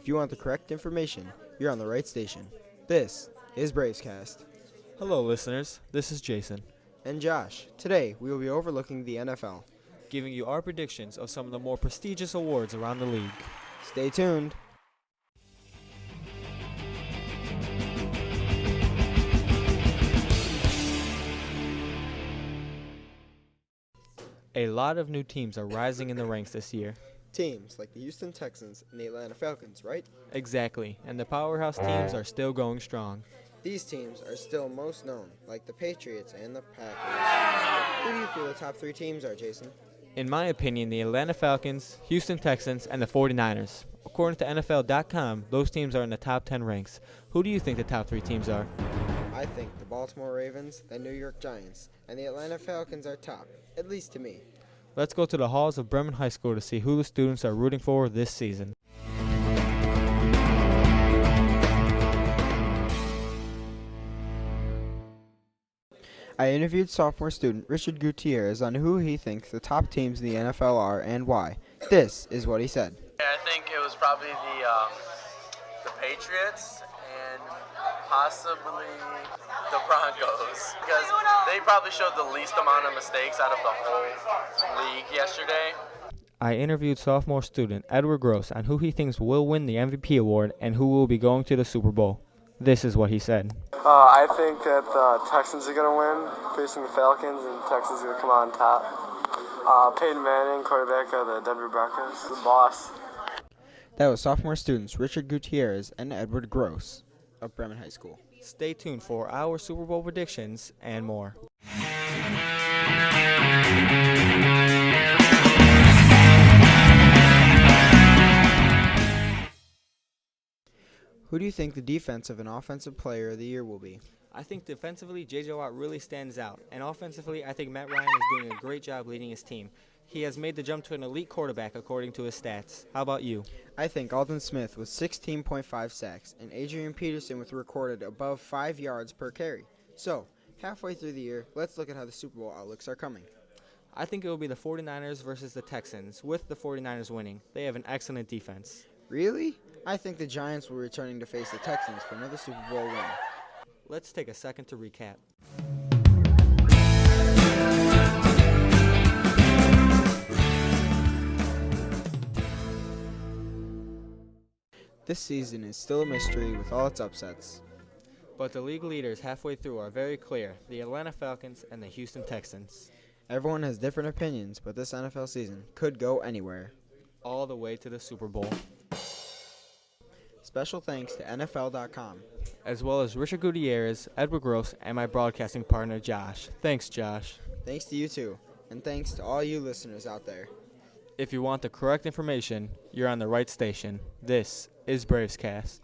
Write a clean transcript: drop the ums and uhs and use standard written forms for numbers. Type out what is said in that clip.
you want the correct information, you're on the right station. This is Bravescast. Hello, listeners. This is Jason, And Josh. Today, we will be overlooking the NFL. giving you our predictions of some of the more prestigious awards around the league. Stay tuned. A lot of new teams are rising in the ranks this year. Teams like the Houston Texans and the Atlanta Falcons, right? Exactly, and the powerhouse teams are still going strong. These teams are still most known, like the Patriots and the Packers. Who do you feel the top three teams are, Jason? In my opinion, the Atlanta Falcons, Houston Texans, and the 49ers. According to NFL.com, those teams are in the top 10 ranks. Who do you think the top three teams are? I think the Baltimore Ravens, the New York Giants, and the Atlanta Falcons are top, at least to me. Let's go to the halls of Bremen High School to see who the students are rooting for this season. I interviewed sophomore student Richard Gutierrez on who he thinks the top teams in the NFL are and why. This is what he said. I think it was probably the Patriots and possibly the Broncos because they probably showed the least amount of mistakes out of the whole league yesterday. I interviewed sophomore student Edward Gross on who he thinks will win the MVP award and who will be going to the Super Bowl. This is what he said. I think that the Texans are going to win, facing the Falcons, and Texans are going to come out on top. Peyton Manning, quarterback of the Denver Broncos, the boss. That was sophomore students Richard Gutierrez and Edward Gross of Bremen High School. Stay tuned for our Super Bowl predictions and more. Who do you think the defensive and offensive player of the year will be? I think defensively, J.J. Watt really stands out. And offensively, I think Matt Ryan is doing a great job leading his team. He has made the jump to an elite quarterback according to his stats. How about you? I think Alden Smith with 16.5 sacks and Adrian Peterson with recorded above 5 yards per carry. So, halfway through the year, let's look at how the Super Bowl outlooks are coming. I think it will be the 49ers versus the Texans, with the 49ers winning. They have an excellent defense. Really? I think the Giants will be returning to face the Texans for another Super Bowl win. Let's take a second to recap. This season is still a mystery with all its upsets. But the league leaders halfway through are very clear, the Atlanta Falcons and the Houston Texans. Everyone has different opinions, but this NFL season could go anywhere. All the way to the Super Bowl. Special thanks to NFL.com. As well as Richard Gutierrez, Edward Gross, and my broadcasting partner, Josh. Thanks, Josh. Thanks to you too, and thanks to all you listeners out there. If you want the correct information, you're on the right station. This is Bravescast.